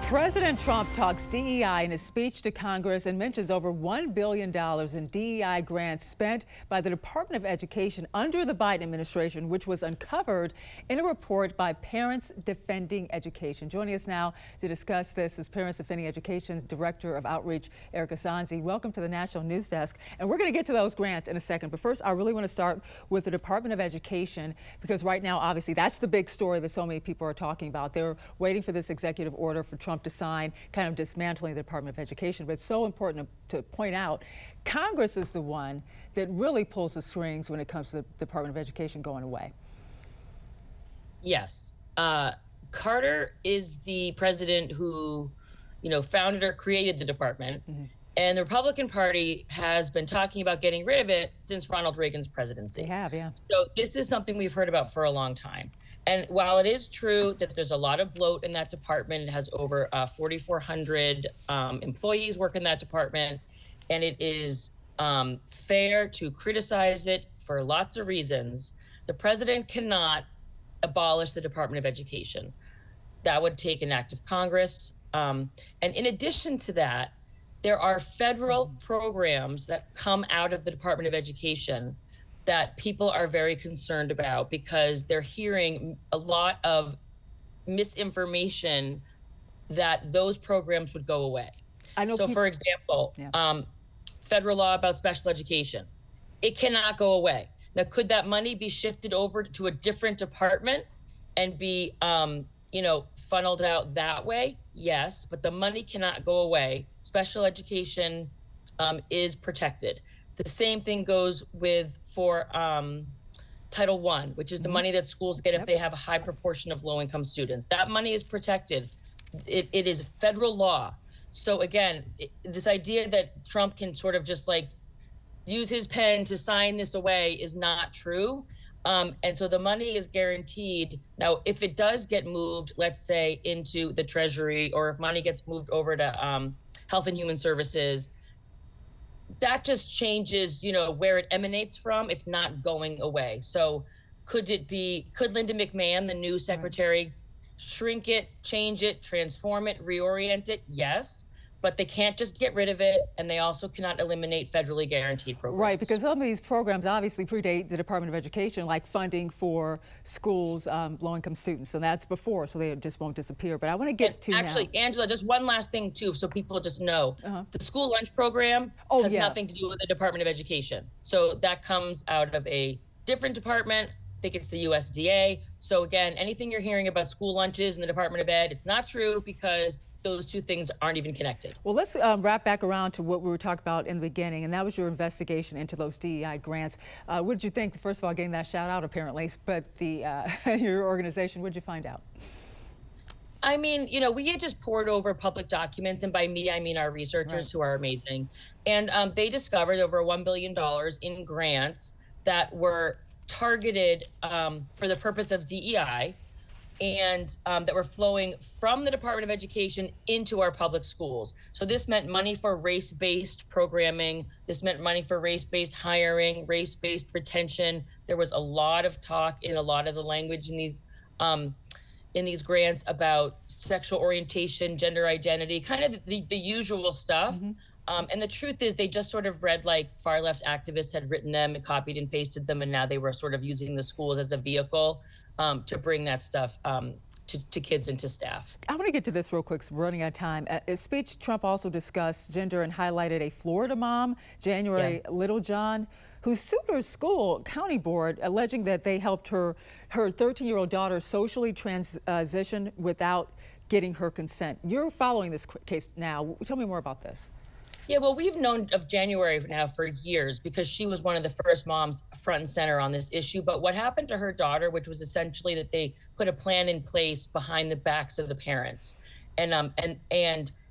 President Trump talks DEI in his speech to Congress and mentions over $1 billion in DEI grants spent by the Department of Education under the Biden administration, which was uncovered in a report by Parents Defending Education. Joining us now to discuss this is Parents Defending Education's Director of Outreach, Erica Sanzi. Welcome to the National News Desk. And we're going to get to those grants in a second. But first, I really want to start with the Department of Education, because right now, obviously, that's the big story that so many people are talking about. They're waiting for this executive order for Trump to sign, kind of dismantling the Department of Education. But it's so important to point out, Congress is the one that really pulls the strings when it comes to the Department of Education going away. Yes. Carter is the president who, founded or created the department. Mm-hmm. And the Republican Party has been talking about getting rid of it since Ronald Reagan's presidency. They have, yeah. So this is something we've heard about for a long time. And while it is true that there's a lot of bloat in that department, it has over 4,400 employees work in that department, and it is fair to criticize it for lots of reasons. The president cannot abolish the Department of Education. That would take an act of Congress. And in addition to that, there are federal programs that come out of the Department of Education that people are very concerned about because they're hearing a lot of misinformation that those programs would go away. So for example, federal law about special education, it cannot go away. Now, could that money be shifted over to a different department and be, funneled out that way? Yes, but the money cannot go away. Special education is protected. The same thing goes for Title I, which is the money that schools get if they have a high proportion of low-income students. That money is protected. It is federal law. So again, this idea that Trump can sort of just use his pen to sign this away is not true. And so the money is guaranteed. Now, if it does get moved, let's say into the Treasury, or if money gets moved over to Health and Human Services, that just changes, where it emanates from. It's not going away. So could Linda McMahon, the new secretary, shrink it, change it, transform it, reorient it? Yes. But they can't just get rid of it, and they also cannot eliminate federally guaranteed programs. Right, because some of these programs obviously predate the Department of Education, like funding for schools, low-income students. So that's before, so they just won't disappear. But I want to get to actually, now. Angela, just one last thing, too, so people just know. The school lunch program has nothing to do with the Department of Education. So that comes out of a different department. I think it's the USDA. So again, anything you're hearing about school lunches in the Department of Ed, it's not true, because those two things aren't even connected. Well, let's wrap back around to what we were talking about in the beginning, and that was your investigation into those DEI grants. What did you think, first of all, getting that shout out apparently, but your organization, what did you find out? I mean, we had just poured over public documents, and by me, I mean our researchers who are amazing. And they discovered over $1 billion in grants that were targeted for the purpose of DEI, and that were flowing from the Department of Education into our public schools. So this meant money for race-based programming. This meant money for race-based hiring, race-based retention. There was a lot of talk in a lot of the language in these grants about sexual orientation, gender identity, kind of the usual stuff. And the truth is, they just sort of read like far-left activists had written them and copied and pasted them, and now they were sort of using the schools as a vehicle to bring that stuff to kids and to staff. I want to get to this real quick, because we're running out of time. In his speech, Trump also discussed gender and highlighted a Florida mom, January Littlejohn, who sued her school county board, alleging that they helped her 13-year-old daughter socially transition without getting her consent. You're following this case now. Tell me more about this. Yeah, well, we've known of January now for years, because she was one of the first moms front and center on this issue. But what happened to her daughter, which was essentially that they put a plan in place behind the backs of the parents, and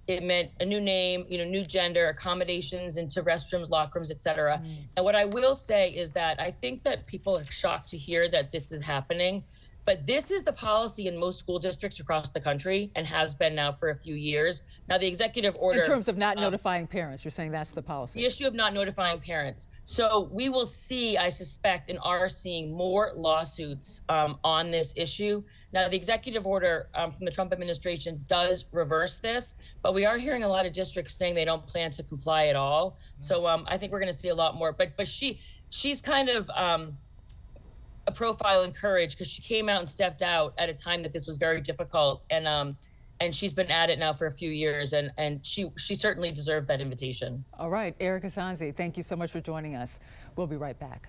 it meant a new name, new gender, accommodations into restrooms, locker rooms, et cetera. And what I will say is that I think that people are shocked to hear that this is happening. But this is the policy in most school districts across the country and has been now for a few years. Now, the executive order. In terms of not notifying parents, you're saying that's the policy? The issue of not notifying parents. So we will see, I suspect, and are seeing more lawsuits on this issue. Now, the executive order from the Trump administration does reverse this, but we are hearing a lot of districts saying they don't plan to comply at all. So I think we're going to see a lot more. But she's kind of a profile in courage, because she came out and stepped out at a time that this was very difficult, and she's been at it now for a few years, and she certainly deserved that invitation. All right, Erica Sanzi, thank you so much for joining us. We'll be right back.